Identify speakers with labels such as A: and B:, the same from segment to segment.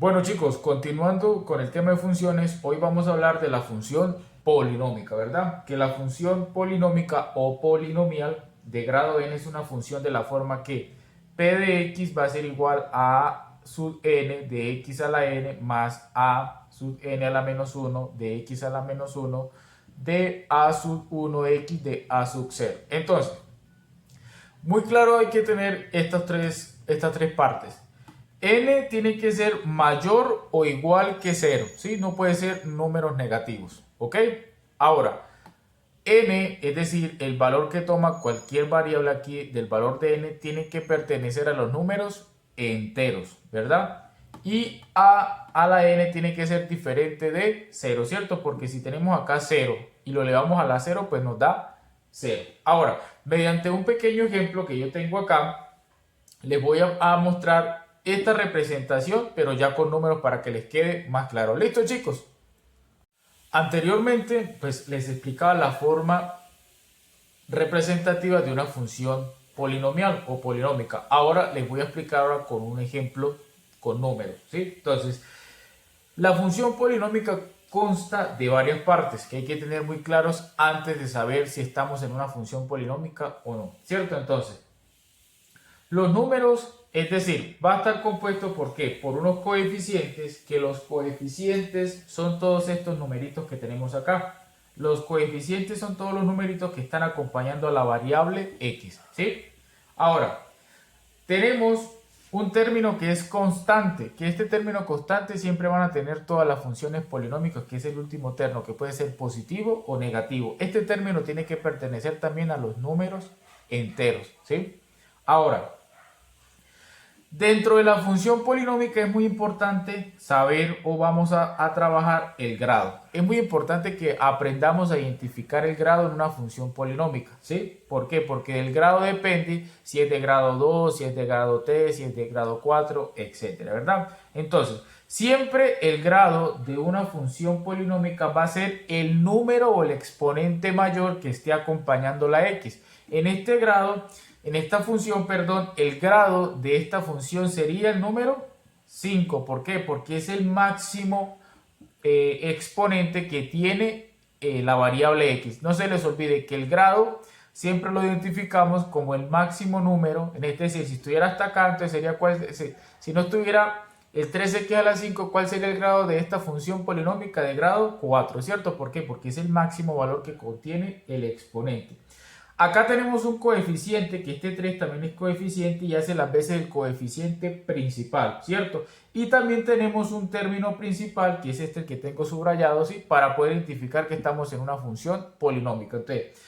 A: Bueno chicos, continuando con el tema de funciones, hoy vamos a hablar de la función polinómica, ¿verdad? Que la función polinómica o polinomial de grado n es una función de la forma que p de x va a ser igual a sub n de x a la n más a sub n a la menos 1 de x a la menos 1 de a sub 1x de a sub 0. Entonces, muy claro hay que tener estas tres partes. N tiene que ser mayor o igual que 0, ¿sí? No puede ser números negativos, ¿ok? Ahora, N, es decir, el valor que toma cualquier variable aquí del valor de N, tiene que pertenecer a los números enteros, ¿verdad? Y a la N tiene que ser diferente de 0, ¿cierto? Porque si tenemos acá 0 y lo elevamos a la 0, pues nos da 0. Ahora, mediante un pequeño ejemplo que yo tengo acá, les voy a mostrar esta representación, pero ya con números para que les quede más claro. ¿Listo, chicos? Anteriormente, pues les explicaba la forma representativa de una función polinomial o polinómica. Ahora les voy a explicar ahora con un ejemplo con números, ¿sí? Entonces, la función polinómica consta de varias partes que hay que tener muy claros antes de saber si estamos en una función polinómica o no, ¿cierto? Entonces, los números, es decir, va a estar compuesto ¿por qué? Por unos coeficientes, que los coeficientes son todos estos numeritos que tenemos acá. Los coeficientes son todos los numeritos que están acompañando a la variable x, ¿sí? Ahora, tenemos un término que es constante, que este término constante siempre van a tener todas las funciones polinómicas, que es el último término, que puede ser positivo o negativo. Este término tiene que pertenecer también a los números enteros, ¿sí? Ahora, dentro de la función polinómica es muy importante saber o vamos a trabajar el grado. Es muy importante que aprendamos a identificar el grado en una función polinómica, ¿sí? ¿Por qué? Porque el grado depende si es de grado 2, si es de grado 3, si es de grado 4, etcétera, ¿verdad? Entonces, siempre el grado de una función polinómica va a ser el número o el exponente mayor que esté acompañando la x. En esta función, perdón, el grado de esta función sería el número 5. ¿Por qué? Porque es el máximo exponente que tiene la variable x. No se les olvide que el grado siempre lo identificamos como el máximo número. Es decir, si estuviera hasta acá, entonces sería cuál, si no estuviera el 13x a la 5, ¿cuál sería el grado de esta función polinómica de grado 4? ¿Cierto? ¿Por qué? Porque es el máximo valor que contiene el exponente. Acá tenemos un coeficiente, que este 3 también es coeficiente y hace las veces el coeficiente principal, ¿cierto? Y también tenemos un término principal, que es este que tengo subrayado, ¿sí? Para poder identificar que estamos en una función polinómica. Entonces,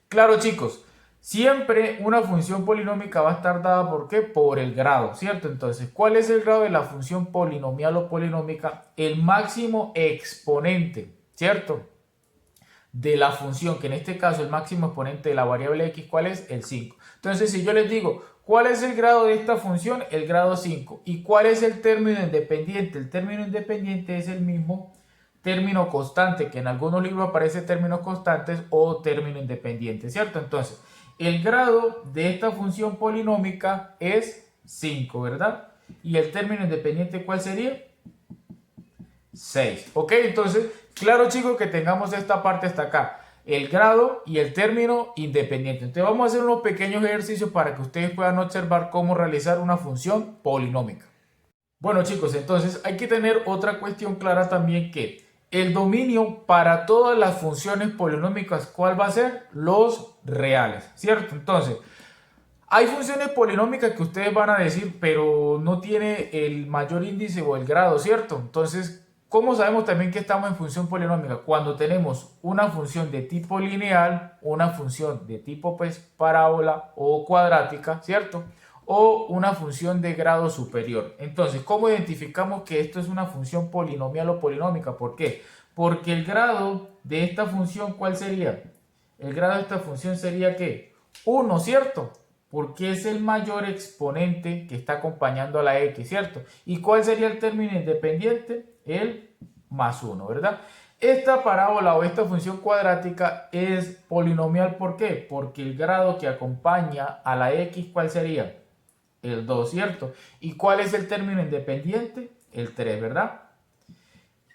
A: claro chicos, siempre una función polinómica va a estar dada, ¿por qué? Por el grado, ¿cierto? Entonces, ¿cuál es el grado de la función polinomial o polinómica? El máximo exponente, ¿cierto? De la función, que en este caso el máximo exponente de la variable x, ¿cuál es? El 5. Entonces, si yo les digo, ¿cuál es el grado de esta función? El grado 5. ¿Y cuál es el término independiente? El término independiente es el mismo término constante, que en algunos libros aparece términos constantes o término independiente, ¿cierto? Entonces, el grado de esta función polinómica es 5, ¿verdad? ¿Y el término independiente cuál sería? 6. ¿Ok? Entonces, claro chicos que tengamos esta parte hasta acá, el grado y el término independiente. Entonces vamos a hacer unos pequeños ejercicios para que ustedes puedan observar cómo realizar una función polinómica. Bueno chicos, entonces hay que tener otra cuestión clara también, que el dominio para todas las funciones polinómicas, ¿cuál va a ser? Los reales, ¿cierto? Entonces, hay funciones polinómicas que ustedes van a decir, pero no tiene el mayor índice o el grado, ¿cierto? Entonces, ¿cómo sabemos también que estamos en función polinómica? Cuando tenemos una función de tipo lineal, una función de tipo pues parábola o cuadrática, ¿cierto? O una función de grado superior. Entonces, ¿cómo identificamos que esto es una función polinomial o polinómica? ¿Por qué? Porque el grado de esta función, ¿cuál sería? El grado de esta función sería ¿qué? 1, ¿cierto? Porque es el mayor exponente que está acompañando a la x, ¿cierto? ¿Y cuál sería el término independiente? El más 1, ¿verdad? Esta parábola o esta función cuadrática es polinomial, ¿por qué? Porque el grado que acompaña a la x, ¿cuál sería? El 2, ¿cierto? ¿Y cuál es el término independiente? el 3, ¿verdad?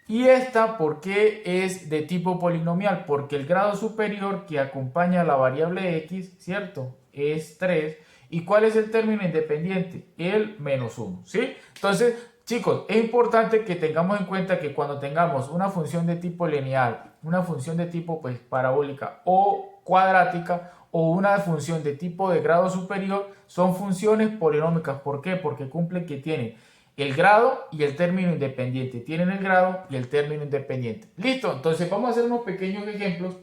A: Y esta, ¿por qué es de tipo polinomial? Porque el grado superior que acompaña a la variable x, ¿cierto? Es 3. ¿Y cuál es el término independiente? El menos 1, ¿sí? Entonces, chicos, es importante que tengamos en cuenta que cuando tengamos una función de tipo lineal, una función de tipo pues, parabólica o cuadrática, o una función de tipo de grado superior, son funciones polinómicas. ¿Por qué? Porque cumplen que tienen el grado y el término independiente. Tienen el grado y el término independiente. Listo, entonces vamos a hacer unos pequeños ejemplos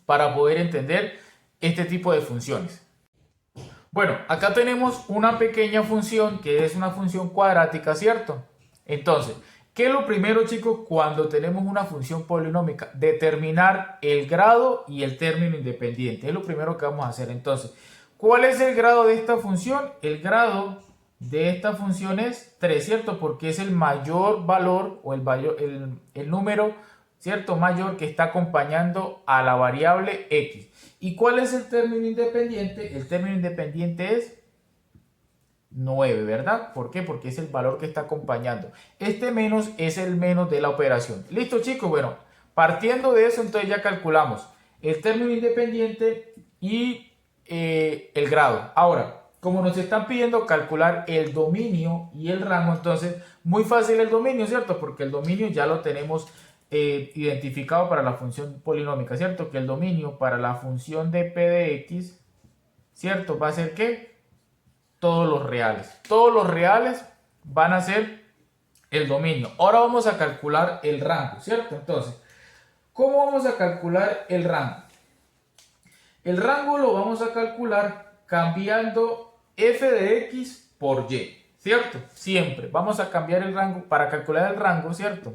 A: para poder entender este tipo de funciones. Bueno, acá tenemos una pequeña función que es una función cuadrática, ¿cierto? Entonces, ¿qué es lo primero, chicos, cuando tenemos una función polinómica? Determinar el grado y el término independiente. Es lo primero que vamos a hacer. Entonces, ¿cuál es el grado de esta función? El grado de esta función es 3, ¿cierto? Porque es el mayor valor o el número, ¿cierto? Mayor que está acompañando a la variable x. ¿Y cuál es el término independiente? El término independiente es 9, ¿verdad? ¿Por qué? Porque es el valor que está acompañando. Este menos es el menos de la operación. Listo, chicos. Bueno, partiendo de eso, entonces ya calculamos el término independiente y el grado. Ahora, como nos están pidiendo calcular el dominio y el rango, entonces muy fácil el dominio, ¿cierto? Porque el dominio ya lo tenemos identificado para la función polinómica, ¿cierto? Que el dominio para la función de p de x, ¿cierto? Va a ser ¿qué? Todos los reales. Todos los reales van a ser el dominio. Ahora vamos a calcular el rango, ¿cierto? Entonces, ¿cómo vamos a calcular el rango? El rango lo vamos a calcular cambiando f de x por y, ¿cierto? Siempre vamos a cambiar el rango para calcular el rango, ¿cierto?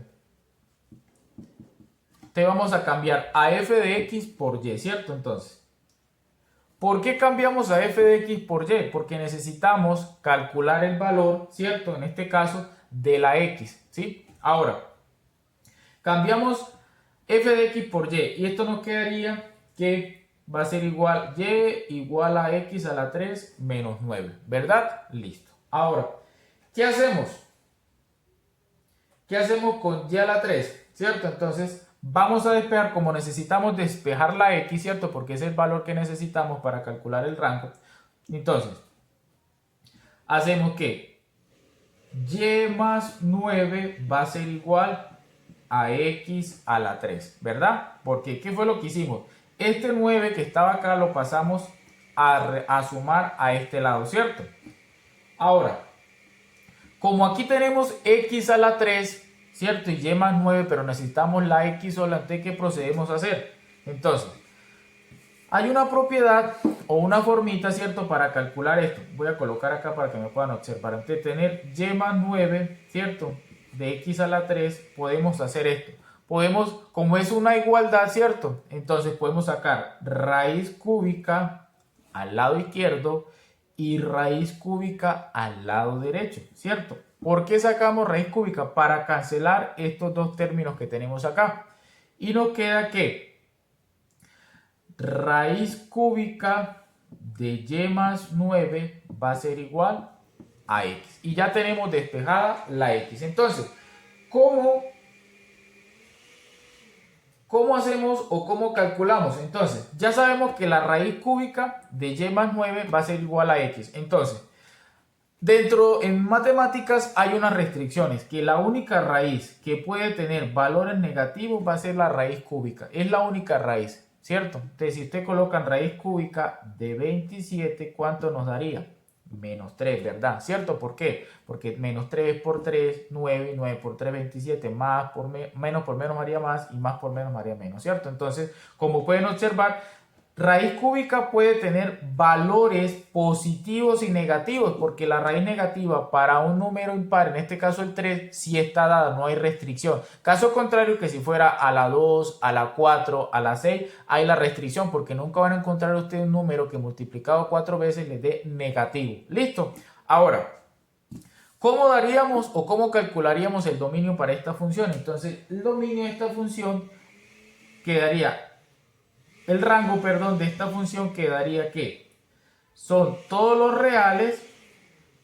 A: Te vamos a cambiar a f de x por y, ¿cierto? Entonces, ¿por qué cambiamos a f de x por y? Porque necesitamos calcular el valor, ¿cierto? En este caso, de la x, ¿sí? Ahora, cambiamos f de x por y y esto nos quedaría que va a ser igual y igual a x a la 3 menos 9, ¿verdad? Listo. Ahora, ¿qué hacemos? ¿Qué hacemos con y a la 3? ¿Cierto? Entonces, vamos a despejar, como necesitamos despejar la x, ¿cierto? Porque es el valor que necesitamos para calcular el rango. Entonces, hacemos que y más 9 va a ser igual a x a la 3, ¿verdad? Porque, ¿qué fue lo que hicimos? Este 9 que estaba acá lo pasamos a sumar a este lado, ¿cierto? Ahora, como aquí tenemos x a la 3, ¿cierto? Y y más 9, pero necesitamos la x sola, entonces, ¿qué procedemos a hacer? Entonces, hay una propiedad o una formita, ¿cierto? Para calcular esto. Voy a colocar acá para que me puedan observar. Antes de tener y más 9, ¿cierto? De x a la 3, podemos hacer esto. Podemos, como es una igualdad, ¿cierto? Entonces podemos sacar raíz cúbica al lado izquierdo y raíz cúbica al lado derecho, ¿cierto? ¿Por qué sacamos raíz cúbica? Para cancelar estos dos términos que tenemos acá. Y nos queda que raíz cúbica de y más 9 va a ser igual a x. Y ya tenemos despejada la x. Entonces, ¿cómo hacemos o cómo calculamos? Entonces, ya sabemos que la raíz cúbica de y más 9 va a ser igual a x. Entonces, en matemáticas hay unas restricciones, que la única raíz que puede tener valores negativos va a ser la raíz cúbica. Es la única raíz, ¿cierto? Entonces, si usted coloca en raíz cúbica de 27, ¿cuánto nos daría? Menos 3, ¿verdad? ¿Cierto? ¿Por qué? Porque menos 3 por 3, 9, y 9 por 3, 27, menos por menos haría más y más por menos haría menos, ¿cierto? Entonces, como pueden observar, raíz cúbica puede tener valores positivos y negativos, porque la raíz negativa para un número impar, en este caso el 3, sí está dada, no hay restricción. Caso contrario, que si fuera a la 2, a la 4, a la 6, hay la restricción, porque nunca van a encontrar ustedes un número que multiplicado 4 veces les dé negativo. ¿Listo? Ahora, ¿cómo daríamos o cómo calcularíamos el dominio para esta función? Entonces, el dominio de esta función quedaría... El rango, perdón, de esta función quedaría que son todos los reales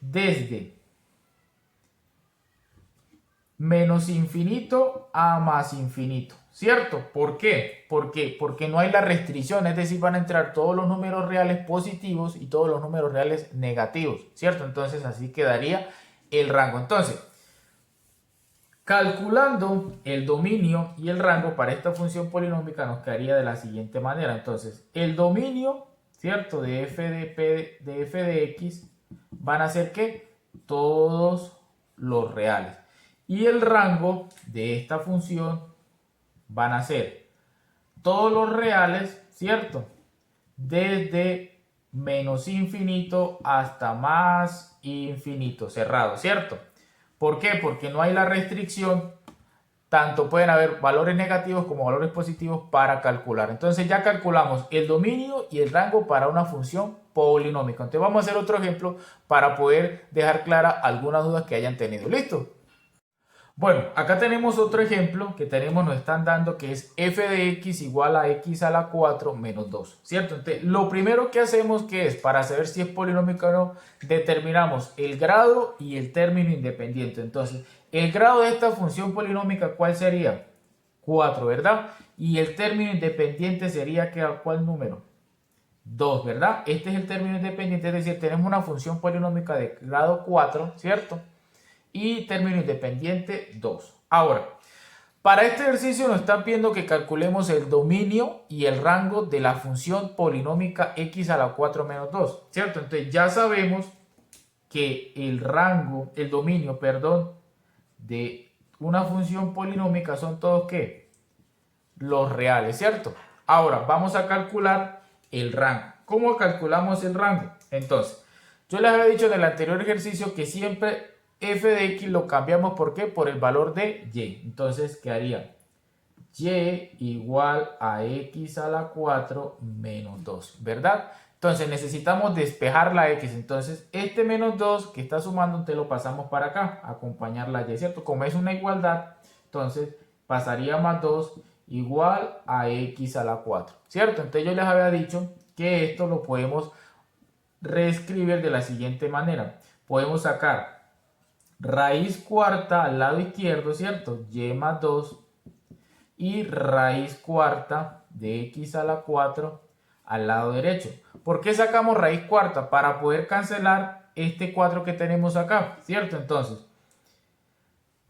A: desde menos infinito a más infinito, ¿cierto? ¿Por qué? Porque no hay la restricción, es decir, van a entrar todos los números reales positivos y todos los números reales negativos, ¿cierto? Entonces así quedaría el rango. Entonces, calculando el dominio y el rango para esta función polinómica nos quedaría de la siguiente manera. Entonces, el dominio, ¿cierto? De f de x van a ser ¿qué? Todos los reales. Y el rango de esta función van a ser todos los reales, ¿cierto? Desde menos infinito hasta más infinito, cerrado, ¿cierto? ¿Por qué? Porque no hay la restricción, tanto pueden haber valores negativos como valores positivos para calcular. Entonces ya calculamos el dominio y el rango para una función polinómica. Entonces vamos a hacer otro ejemplo para poder dejar clara algunas dudas que hayan tenido. ¿Listo? Bueno, acá tenemos otro ejemplo que nos están dando que es f de x igual a x a la 4 menos 2, ¿cierto? Entonces, lo primero que hacemos que es, para saber si es polinómico o no, determinamos el grado y el término independiente. Entonces, el grado de esta función polinómica, ¿cuál sería? 4, ¿verdad? Y el término independiente sería, ¿cuál número? 2, ¿verdad? Este es el término independiente, es decir, tenemos una función polinómica de grado 4, ¿cierto? Y término independiente 2. Ahora, para este ejercicio nos están pidiendo que calculemos el dominio y el rango de la función polinómica x a la 4 menos 2, ¿cierto? Entonces ya sabemos que el rango, el dominio, perdón, de una función polinómica son todos ¿qué? Los reales, ¿cierto? Ahora vamos a calcular el rango. ¿Cómo calculamos el rango? Entonces, yo les había dicho en el anterior ejercicio que siempre f de x lo cambiamos, ¿por qué? Por el valor de y. Entonces quedaría y igual a x a la 4 menos 2, ¿verdad? Entonces necesitamos despejar la x. Entonces este menos 2 que está sumando, te lo pasamos para acá, acompañar la y, ¿cierto? Como es una igualdad, entonces pasaría más 2 igual a x a la 4, ¿cierto? Entonces yo les había dicho que esto lo podemos reescribir de la siguiente manera. Podemos sacar raíz cuarta al lado izquierdo, ¿cierto? Y más 2 y raíz cuarta de x a la 4 al lado derecho. ¿Por qué sacamos raíz cuarta? Para poder cancelar este 4 que tenemos acá, ¿cierto? Entonces,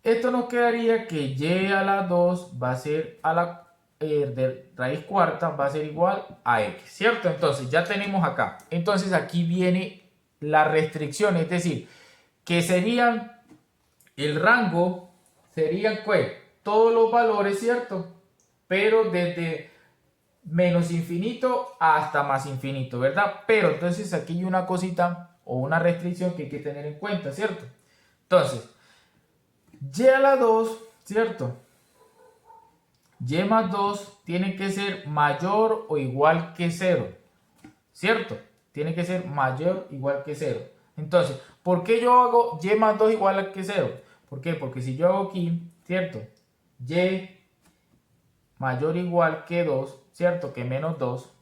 A: esto nos quedaría que y a la 2 va a ser a la de raíz cuarta va a ser igual a x, ¿cierto? Entonces ya tenemos acá. Entonces aquí viene la restricción, es decir, que serían el rango, serían pues, todos los valores, ¿cierto? Pero desde menos infinito hasta más infinito, ¿verdad? Pero entonces aquí hay una cosita o una restricción que hay que tener en cuenta, ¿cierto? Entonces, y a la 2, ¿cierto? Y más 2 tiene que ser mayor o igual que 0, ¿cierto? Tiene que ser mayor o igual que 0. Entonces, ¿por qué yo hago y más 2 igual que 0? ¿Por qué? Porque si yo hago aquí, ¿cierto? Y mayor o igual que 2, ¿cierto? Que menos 2.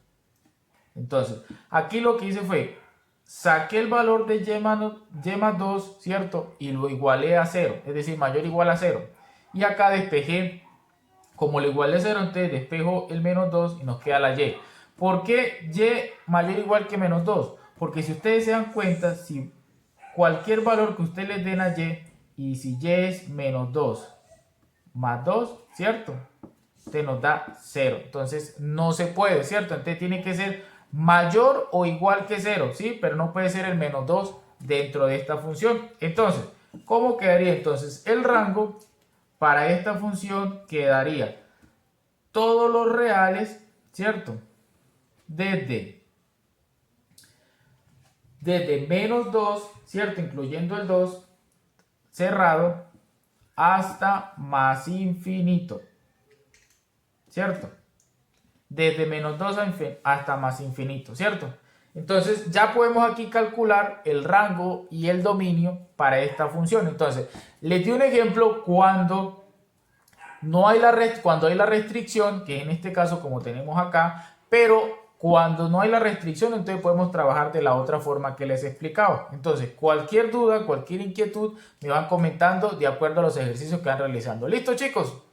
A: Entonces, aquí lo que hice fue, saqué el valor de y más 2, ¿cierto? Y lo igualé a 0, es decir, mayor o igual a 0. Y acá despejé, como lo igualé a 0, entonces despejo el menos 2 y nos queda la y. ¿Por qué y mayor o igual que menos 2? Porque si ustedes se dan cuenta, si cualquier valor que ustedes les den a y si y es menos 2 más 2, ¿cierto? Te nos da 0. Entonces no se puede, ¿cierto? Entonces tiene que ser mayor o igual que 0, ¿sí? Pero no puede ser el menos 2 dentro de esta función. Entonces, ¿cómo quedaría? Entonces el rango para esta función quedaría todos los reales, ¿cierto? Desde menos 2, ¿cierto? Incluyendo el 2 cerrado hasta más infinito, ¿cierto? Desde menos 2 hasta más infinito, ¿cierto? Entonces ya podemos aquí calcular el rango y el dominio para esta función. Entonces, les di un ejemplo cuando no hay cuando hay la restricción, que en este caso como tenemos acá, pero Cuando no hay la restricción, entonces podemos trabajar de la otra forma que les he explicado. Entonces, cualquier duda, cualquier inquietud, me van comentando de acuerdo a los ejercicios que van realizando. ¿Listo, chicos?